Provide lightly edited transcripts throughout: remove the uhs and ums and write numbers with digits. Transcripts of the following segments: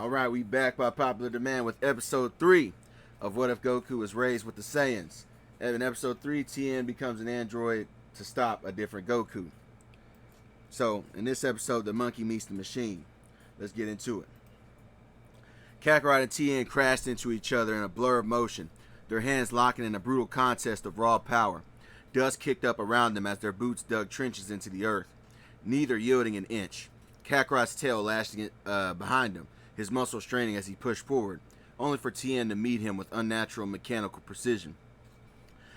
Alright, we back by popular demand with episode 3 of What If Goku Was Raised with the Saiyans. And in episode 3, Tien becomes an android to stop a different Goku. So, in this episode, the monkey meets the machine. Let's get into it. Kakarot and Tien crashed into each other in a blur of motion, their hands locking in a brutal contest of raw power. Dust kicked up around them as their boots dug trenches into the earth, neither yielding an inch. Kakarot's tail lashing behind him, his muscles straining as he pushed forward, only for Tien to meet him with unnatural mechanical precision.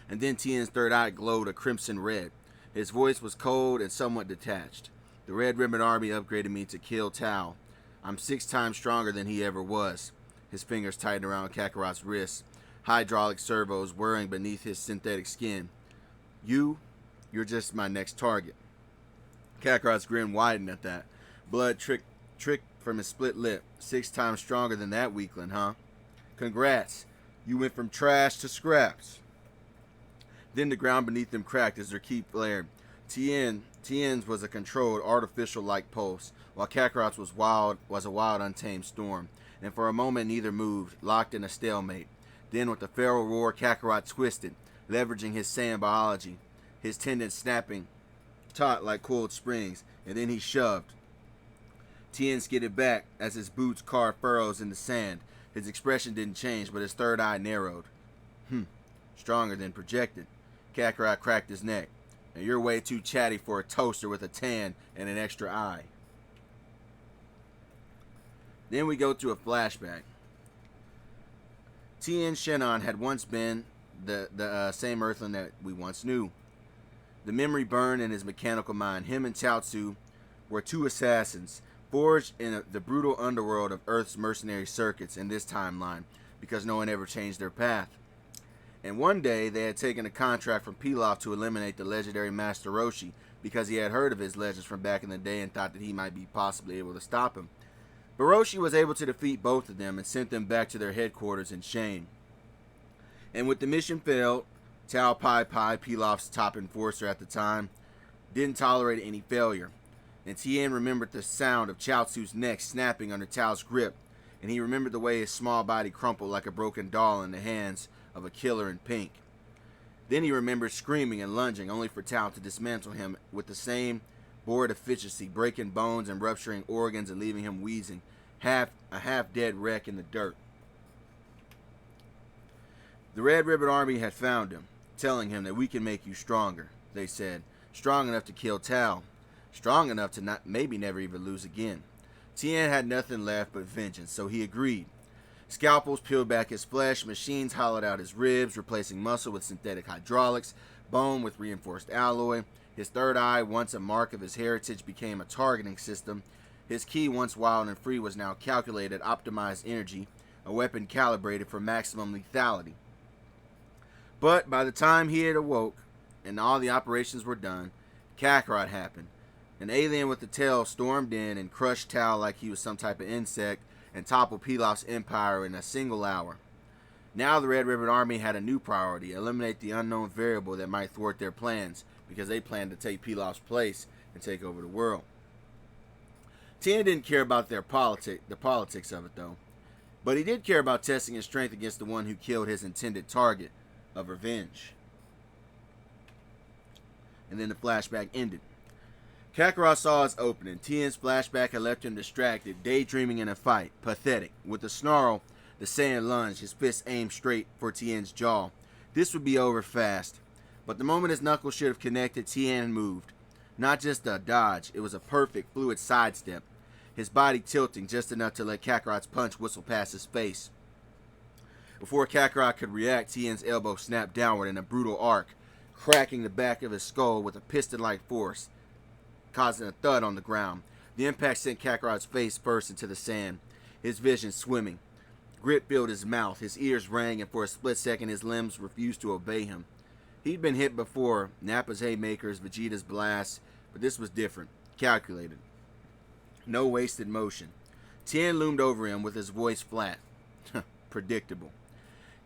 And then Tien's third eye glowed a crimson red. His voice was cold and somewhat detached. The Red Ribbon Army upgraded me to kill Tao. I'm 6 times stronger than he ever was. His fingers tightened around Kakarot's wrists, hydraulic servos whirring beneath his synthetic skin. You're just my next target. Kakarot's grin widened at that. Blood tricked from his split lip. 6 times stronger than that weakling, huh? Congrats. You went from trash to scraps. Then the ground beneath them cracked as their ki flared. Tien's was a controlled, artificial-like pulse, while Kakarot's was a wild, untamed storm. And for a moment neither moved, locked in a stalemate. Then with a feral roar, Kakarot twisted, leveraging his Saiyan biology, his tendons snapping taut like coiled springs, and then he shoved. Tien skidded back as his boots carved furrows in the sand. His expression didn't change, but his third eye narrowed. Stronger than projected. Kakarot cracked his neck. And you're way too chatty for a toaster with a tan and an extra eye. Then we go to a flashback. Tien Shannon had once been the same Earthling that we once knew. The memory burned in his mechanical mind. Him and Chaozu were 2 assassins, forged in the brutal underworld of Earth's mercenary circuits in this timeline, because no one ever changed their path. And one day they had taken a contract from Pilaf to eliminate the legendary Master Roshi, because he had heard of his legends from back in the day and thought that he might be possibly able to stop him. But Roshi was able to defeat both of them and sent them back to their headquarters in shame. And with the mission failed, Tao Pai Pai, Pilaf's top enforcer at the time, didn't tolerate any failure. And Tien remembered the sound of Chaozu's neck snapping under Tao's grip, and he remembered the way his small body crumpled like a broken doll in the hands of a killer in pink. Then he remembered screaming and lunging, only for Tao to dismantle him with the same bored efficiency, breaking bones and rupturing organs and leaving him wheezing, a half-dead wreck in the dirt. The Red Ribbon Army had found him, telling him that we can make you stronger, they said. Strong enough to kill Tao. Strong enough to maybe never even lose again. Tien had nothing left but vengeance, so he agreed. Scalpels peeled back his flesh, machines hollowed out his ribs, replacing muscle with synthetic hydraulics, bone with reinforced alloy. His third eye, once a mark of his heritage, became a targeting system. His ki, once wild and free, was now calculated, optimized energy, a weapon calibrated for maximum lethality. But by the time he had awoke, and all the operations were done, Kakarot happened. An alien with a tail stormed in and crushed Tao like he was some type of insect, and toppled Pilaf's empire in a single hour. Now the Red Ribbon Army had a new priority: eliminate the unknown variable that might thwart their plans, because they planned to take Pilaf's place and take over the world. Tien didn't care about the politics of it though, but he did care about testing his strength against the one who killed his intended target of revenge. And then the flashback ended. Kakarot saw his opening. Tien's flashback had left him distracted, daydreaming in a fight. Pathetic. With a snarl, the Saiyan lunged, his fist aimed straight for Tien's jaw. This would be over fast. But the moment his knuckles should have connected, Tien moved. Not just a dodge, it was a perfect, fluid sidestep. His body tilting just enough to let Kakarot's punch whistle past his face. Before Kakarot could react, Tien's elbow snapped downward in a brutal arc, cracking the back of his skull with a piston-like force, causing a thud on the ground. The impact sent Kakarot's face first into the sand, his vision swimming. Grit filled his mouth, his ears rang, and for a split second his limbs refused to obey him. He'd been hit before, Nappa's haymakers, Vegeta's blasts, but this was different, calculated. No wasted motion. Tien loomed over him with his voice flat. Predictable.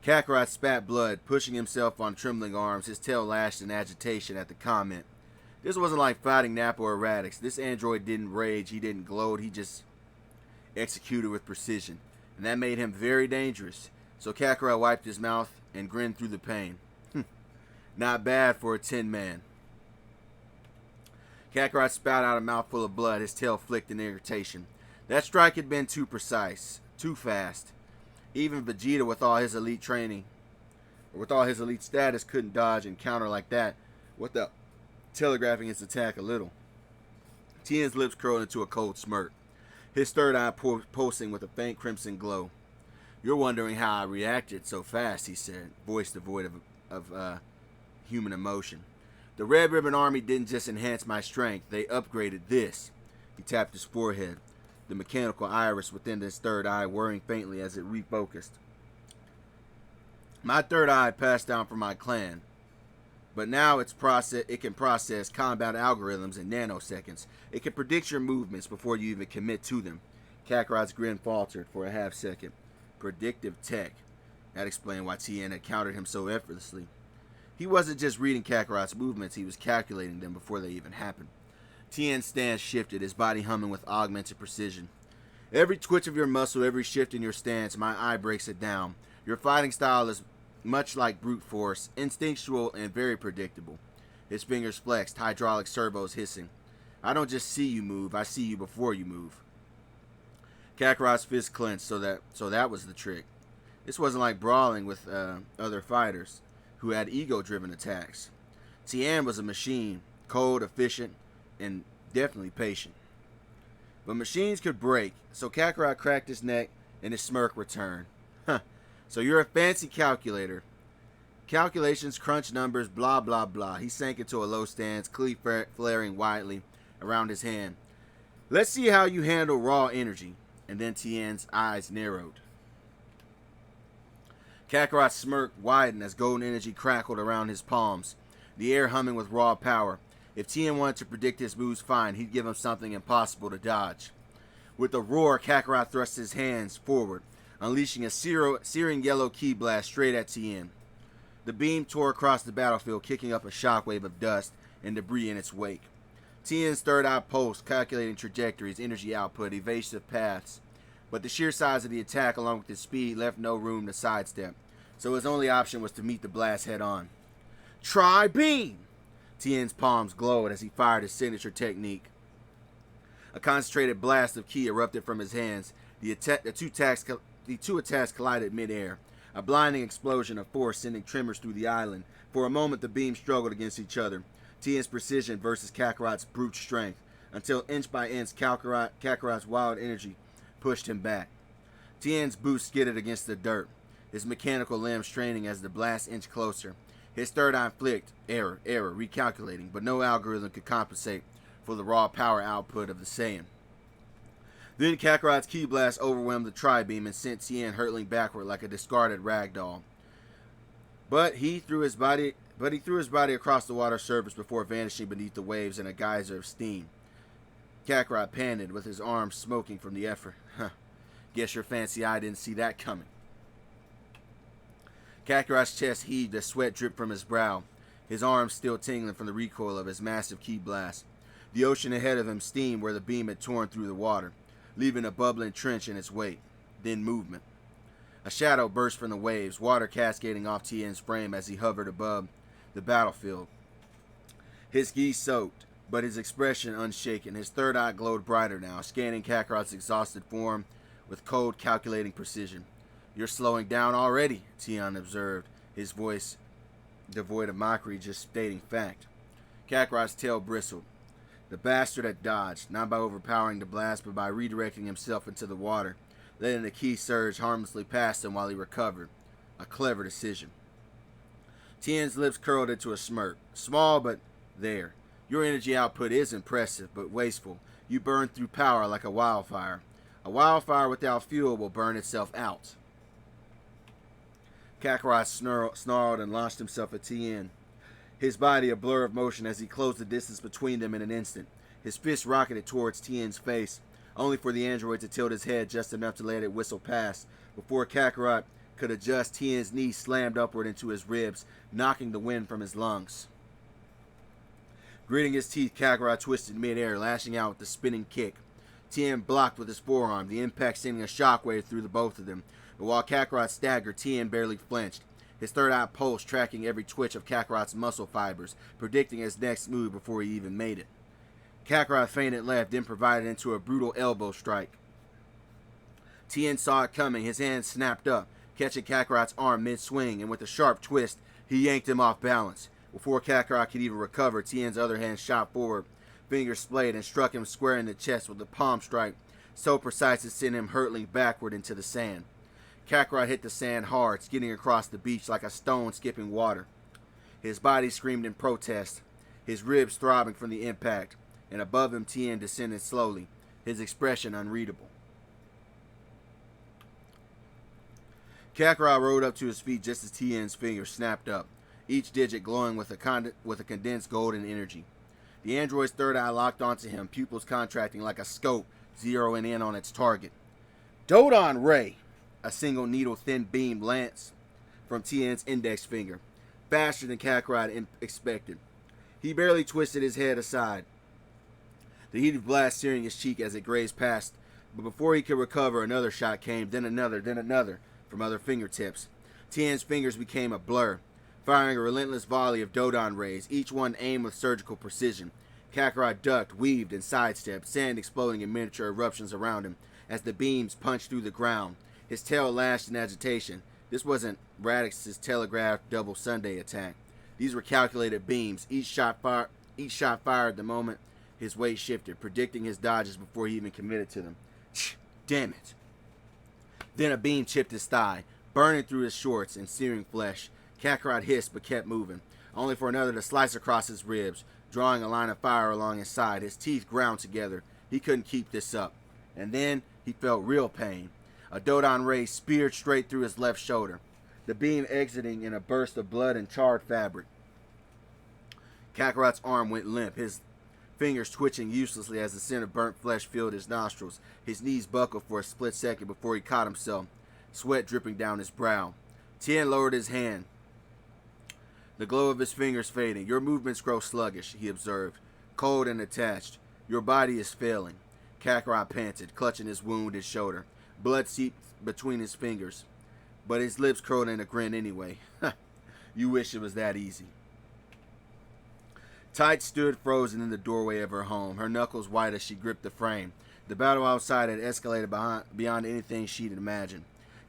Kakarot spat blood, pushing himself on trembling arms, his tail lashed in agitation at the comment. This wasn't like fighting Nappa or Radix. This android didn't rage, he didn't gloat, executed with precision, and that made him very dangerous. So Kakarot wiped his mouth and grinned through the pain. Not bad for a Tin Man. Kakarot spat out a mouthful of blood, his tail flicked in irritation. That strike had been too precise, too fast. Even Vegeta, with all his elite training, or with all his elite status, couldn't dodge and counter like that without telegraphing his attack a little. Tien's lips curled into a cold smirk, his third eye pulsing with a faint crimson glow. "You're wondering how I reacted so fast," he said, voice devoid of human emotion. "The Red Ribbon Army didn't just enhance my strength, they upgraded this." He tapped his forehead, the mechanical iris within his third eye whirring faintly as it refocused. "My third eye passed down from my clan, but now it can process combat algorithms in nanoseconds. It can predict your movements before you even commit to them." Kakarot's grin faltered for a half second. Predictive tech. That explained why Tien had countered him so effortlessly. He wasn't just reading Kakarot's movements, he was calculating them before they even happened. Tien's stance shifted, his body humming with augmented precision. "Every twitch of your muscle, every shift in your stance, my eye breaks it down. Your fighting style is much like brute force, instinctual and very predictable." His fingers flexed, hydraulic servos hissing. "I don't just see you move, I see you before you move." Kakarot's fist clenched, so that was the trick. This wasn't like brawling with other fighters who had ego-driven attacks. Tien was a machine, cold, efficient, and definitely patient. But machines could break, so Kakarot cracked his neck and his smirk returned. "Huh, so you're a fancy calculator. Calculations, crunch numbers, blah, blah, blah." He sank into a low stance, cleave flaring widely around his hand. "Let's see how you handle raw energy." And then Tien's eyes narrowed. Kakarot's smirk widened as golden energy crackled around his palms, the air humming with raw power. If Tien wanted to predict his moves fine, he'd give him something impossible to dodge. With a roar, Kakarot thrust his hands forward, unleashing a searing yellow ki blast straight at Tien. The beam tore across the battlefield, kicking up a shockwave of dust and debris in its wake. Tien's third eye pulsed, calculating trajectories, energy output, evasive paths. But the sheer size of the attack, along with his speed, left no room to sidestep, so his only option was to meet the blast head-on. "Try beam!" Tien's palms glowed as he fired his signature technique. A concentrated blast of ki erupted from his hands. The two attacks collided mid-air, a blinding explosion of force sending tremors through the island. For a moment, the beams struggled against each other, Tien's precision versus Kakarot's brute strength, until inch by inch Kakarot's wild energy pushed him back. Tien's boots skidded against the dirt, his mechanical limbs straining as the blast inched closer. His third eye flicked, error, recalculating, but no algorithm could compensate for the raw power output of the Saiyan. Then Kakarot's ki blast overwhelmed the tri-beam and sent Tien hurtling backward like a discarded rag doll. But he threw his body across the water surface before vanishing beneath the waves in a geyser of steam. Kakarot panted, with his arms smoking from the effort. "Huh, guess your fancy eye didn't see that coming." Kakarot's chest heaved as sweat dripped from his brow, his arms still tingling from the recoil of his massive ki blast. The ocean ahead of him steamed where the beam had torn through the water, leaving a bubbling trench in its wake. Then movement. A shadow burst from the waves, water cascading off Tien's frame as he hovered above the battlefield. His gi soaked, but his expression unshaken. His third eye glowed brighter now, scanning Kakarot's exhausted form with cold, calculating precision. "You're slowing down already," Tien observed, his voice devoid of mockery, just stating fact. Kakarot's tail bristled. The bastard had dodged, not by overpowering the blast, but by redirecting himself into the water, letting the ki surge harmlessly past him while he recovered. A clever decision. Tien's lips curled into a smirk. "Small, but there. Your energy output is impressive, but wasteful. You burn through power like a wildfire. A wildfire without fuel will burn itself out." Kakarot snarled and launched himself at Tien, his body a blur of motion as he closed the distance between them in an instant. His fist rocketed towards Tien's face, only for the android to tilt his head just enough to let it whistle past. Before Kakarot could adjust, Tien's knee slammed upward into his ribs, knocking the wind from his lungs. Gritting his teeth, Kakarot twisted midair, lashing out with a spinning kick. Tien blocked with his forearm, the impact sending a shockwave through the both of them. But while Kakarot staggered, Tien barely flinched, his third eye pulse tracking every twitch of Kakarot's muscle fibers, predicting his next move before he even made it. Kakarot feinted left, then provided into a brutal elbow strike. Tien saw it coming, his hand snapped up, catching Kakarot's arm mid-swing, and with a sharp twist, he yanked him off balance. Before Kakarot could even recover, Tien's other hand shot forward, fingers splayed, and struck him square in the chest with a palm strike, so precise it sent him hurtling backward into the sand. Kakarot hit the sand hard, skidding across the beach like a stone skipping water. His body screamed in protest, his ribs throbbing from the impact, and above him Tien descended slowly, his expression unreadable. Kakarot rode up to his feet just as Tien's fingers snapped up, each digit glowing with a condensed golden energy. The android's third eye locked onto him, pupils contracting like a scope, zeroing in on its target. Dodon Ray! A single needle thin beam lanced from Tien's index finger, faster than Kakarot expected. He barely twisted his head aside, the heated blast searing his cheek as it grazed past, but before he could recover, another shot came, then another, from other fingertips. Tien's fingers became a blur, firing a relentless volley of Dodon rays, each one aimed with surgical precision. Kakarot ducked, weaved, and sidestepped, sand exploding in miniature eruptions around him as the beams punched through the ground. His tail lashed in agitation. This wasn't Radix's telegraphed double Sunday attack. These were calculated beams, each shot fired the moment his weight shifted, predicting his dodges before he even committed to them. Damn it. Then a beam chipped his thigh, burning through his shorts and searing flesh. Kakarot hissed but kept moving, only for another to slice across his ribs, drawing a line of fire along his side. His teeth ground together. He couldn't keep this up. And then he felt real pain. A Dodon ray speared straight through his left shoulder, the beam exiting in a burst of blood and charred fabric. Kakarot's arm went limp, his fingers twitching uselessly as the scent of burnt flesh filled his nostrils. His knees buckled for a split second before he caught himself, sweat dripping down his brow. Tien lowered his hand, the glow of his fingers fading. Your movements grow sluggish, he observed, cold and attached. Your body is failing. Kakarot panted, clutching his wounded shoulder. Blood seeped between his fingers, but his lips curled in a grin anyway. You wish it was that easy. Tight stood frozen in the doorway of her home, her knuckles white as she gripped the frame. The battle outside had escalated beyond anything she'd imagined.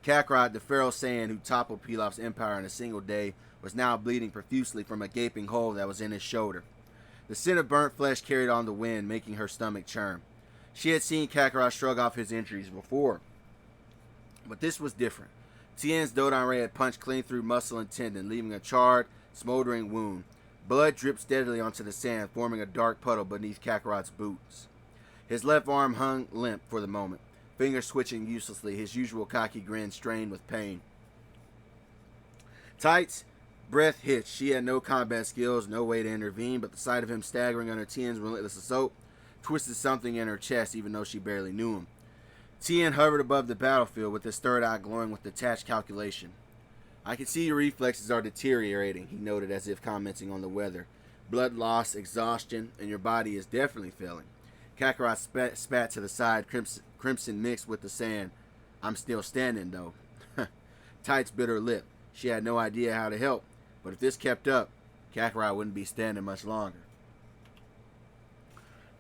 Kakarot, the feral Saiyan who toppled Pilaf's empire in a single day, was now bleeding profusely from a gaping hole that was in his shoulder. The scent of burnt flesh carried on the wind, making her stomach churn. She had seen Kakarot shrug off his injuries before, but this was different. Tien's Dodon ray had punched clean through muscle and tendon, leaving a charred, smoldering wound. Blood dripped steadily onto the sand, forming a dark puddle beneath Kakarot's boots. His left arm hung limp for the moment, fingers switching uselessly, his usual cocky grin strained with pain. Tight's breath hitched. She had no combat skills, no way to intervene, but the sight of him staggering under Tien's relentless assault twisted something in her chest, even though she barely knew him. Tien hovered above the battlefield with his third eye glowing with detached calculation. I can see your reflexes are deteriorating, he noted as if commenting on the weather. Blood loss, exhaustion, and your body is definitely failing. Kakarot spat to the side, crimson mixed with the sand. I'm still standing, though. Tight's bit her lip. She had no idea how to help, but if this kept up, Kakarot wouldn't be standing much longer.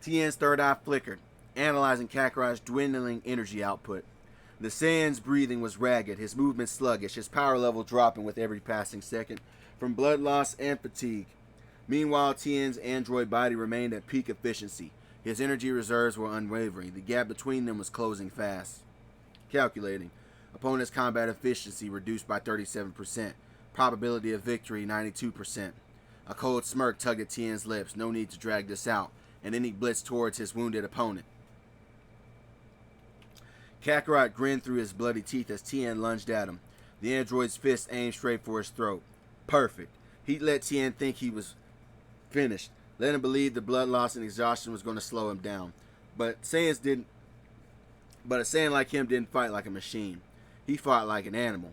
Tien's third eye flickered, analyzing Kakarot's dwindling energy output. The Saiyan's breathing was ragged, his movement sluggish, his power level dropping with every passing second from blood loss and fatigue. Meanwhile, Tien's android body remained at peak efficiency. His energy reserves were unwavering. The gap between them was closing fast. Calculating. Opponent's combat efficiency reduced by 37%. Probability of victory 92%. A cold smirk tugged at Tien's lips. No need to drag this out. And then he blitzed towards his wounded opponent. Kakarot grinned through his bloody teeth as Tien lunged at him. The android's fist aimed straight for his throat. Perfect. He'd let Tien think he was finished. Let him believe the blood loss and exhaustion was going to slow him down. But a Saiyan like him didn't fight like a machine. He fought like an animal.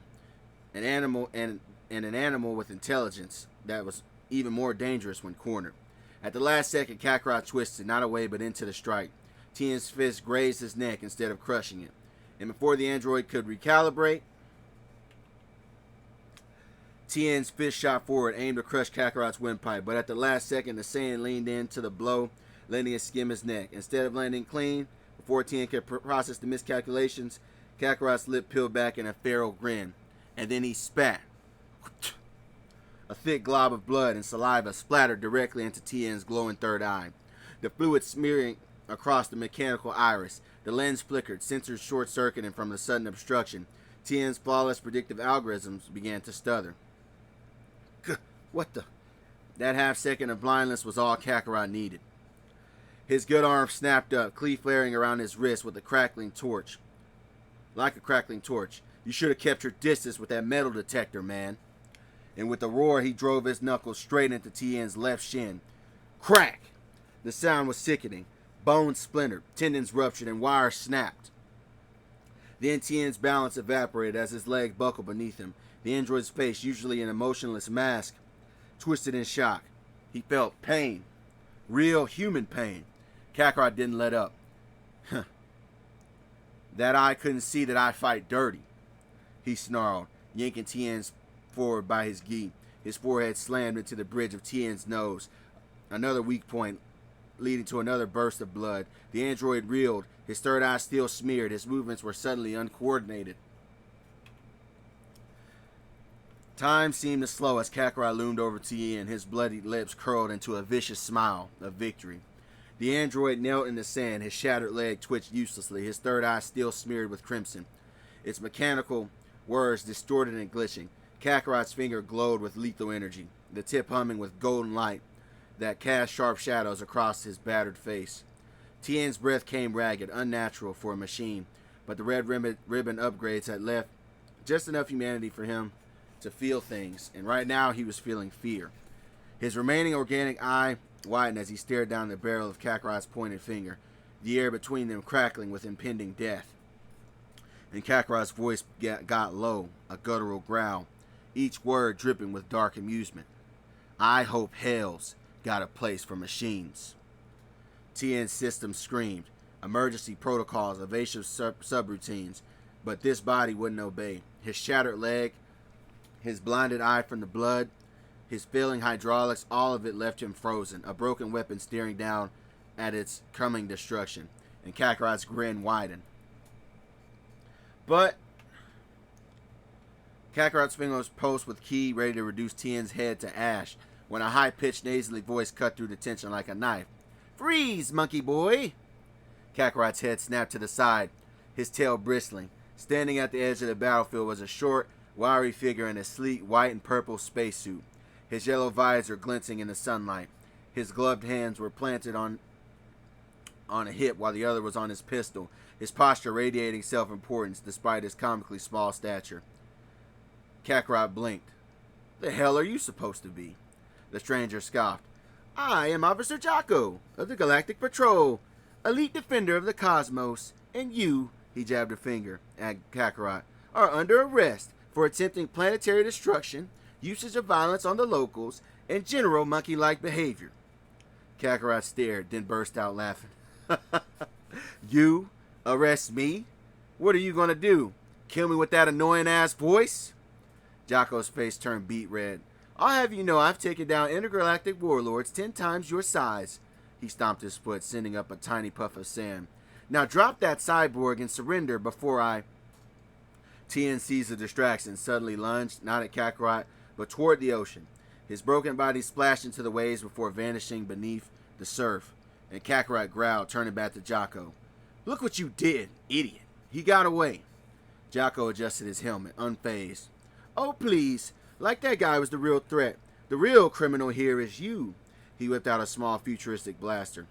An animal with intelligence that was even more dangerous when cornered. At the last second, Kakarot twisted, not away but into the strike. Tien's fist grazed his neck instead of crushing it. And before the android could recalibrate, Tien's fist shot forward, aimed to crush Kakarot's windpipe. But at the last second, the Saiyan leaned into the blow, letting it skim his neck. Instead of landing clean, before Tien could process the miscalculations, Kakarot's lip peeled back in a feral grin. And then he spat. A thick glob of blood and saliva splattered directly into Tien's glowing third eye. The fluid smearing across the mechanical iris. The lens flickered, sensors short-circuiting from the sudden obstruction. Tien's flawless predictive algorithms began to stutter. What the? That half second of blindness was all Kakarot needed. His good arm snapped up, cleave flaring around his wrist with a crackling torch. Like a crackling torch. You should have kept your distance with that metal detector, man. And with a roar, he drove his knuckles straight into Tien's left shin. Crack! The sound was sickening. Bones splintered, tendons ruptured, and wires snapped. Then Tien's balance evaporated as his leg buckled beneath him. The android's face, usually an emotionless mask, twisted in shock. He felt pain. Real human pain. Kakarot didn't let up. That eye couldn't see that I fight dirty, he snarled, yanking Tien's forward by his gi. His forehead slammed into the bridge of Tien's nose. Another weak point, leading to another burst of blood. The android reeled, his third eye still smeared. His movements were suddenly uncoordinated. Time seemed to slow as Kakarot loomed over Tien, his bloodied lips curled into a vicious smile of victory. The android knelt in the sand, his shattered leg twitched uselessly, his third eye still smeared with crimson. Its mechanical words distorted and glitching. Kakarot's finger glowed with lethal energy, the tip humming with golden light that cast sharp shadows across his battered face. Tien's breath came ragged, unnatural for a machine, but the red ribbon upgrades had left just enough humanity for him to feel things, and right now he was feeling fear. His remaining organic eye widened as he stared down the barrel of Kakarot's pointed finger, the air between them crackling with impending death. And Kakarot's voice got low, a guttural growl, each word dripping with dark amusement. I hope hell's got a place for machines. Tien's system screamed, emergency protocols, evasive subroutines, but this body wouldn't obey. His shattered leg, his blinded eye from the blood, his failing hydraulics, all of it left him frozen, a broken weapon staring down at its coming destruction, and Kakarot's grin widened. But Kakarot's finger was posed with key, ready to reduce Tien's head to ash, when a high-pitched, nasally voice cut through the tension like a knife. Freeze, monkey boy! Kakarot's head snapped to the side, his tail bristling. Standing at the edge of the battlefield was a short, wiry figure in a sleek white and purple spacesuit, his yellow visor glinting in the sunlight. His gloved hands were planted on a hip while the other was on his pistol, his posture radiating self-importance despite his comically small stature. Kakarot blinked. The hell are you supposed to be? The stranger scoffed. I am Officer Jaco of the Galactic Patrol, elite defender of the cosmos, and you, he jabbed a finger at Kakarot, are under arrest for attempting planetary destruction, usage of violence on the locals, and general monkey-like behavior. Kakarot stared, then burst out laughing. You arrest me? What are you going to do? Kill me with that annoying-ass voice? Jaco's face turned beet red. I'll have you know I've taken down intergalactic warlords 10 times your size. He stomped his foot, sending up a tiny puff of sand. Now drop that cyborg and surrender before I... Tien seized the distraction, suddenly lunged, not at Kakarot, but toward the ocean. His broken body splashed into the waves before vanishing beneath the surf, and Kakarot growled, turning back to Jaco. Look what you did, idiot. He got away. Jaco adjusted his helmet, unfazed. Oh, please. Like that guy was the real threat. The real criminal here is you. He whipped out a small futuristic blaster.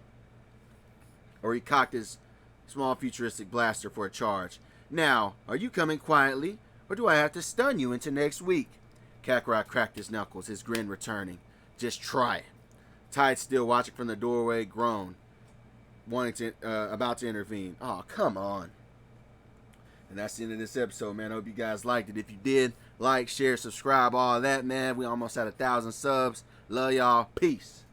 Or he cocked his small futuristic blaster for a charge. Now, are you coming quietly, or do I have to stun you into next week? Kakarot cracked his knuckles, his grin returning. Just try it. Tide, still watching from the doorway, groaned, about to intervene. Oh, come on. And that's the end of this episode, man. I hope you guys liked it. If you did, like, share, subscribe, all that, man. We almost at 1,000 subs. Love y'all. Peace.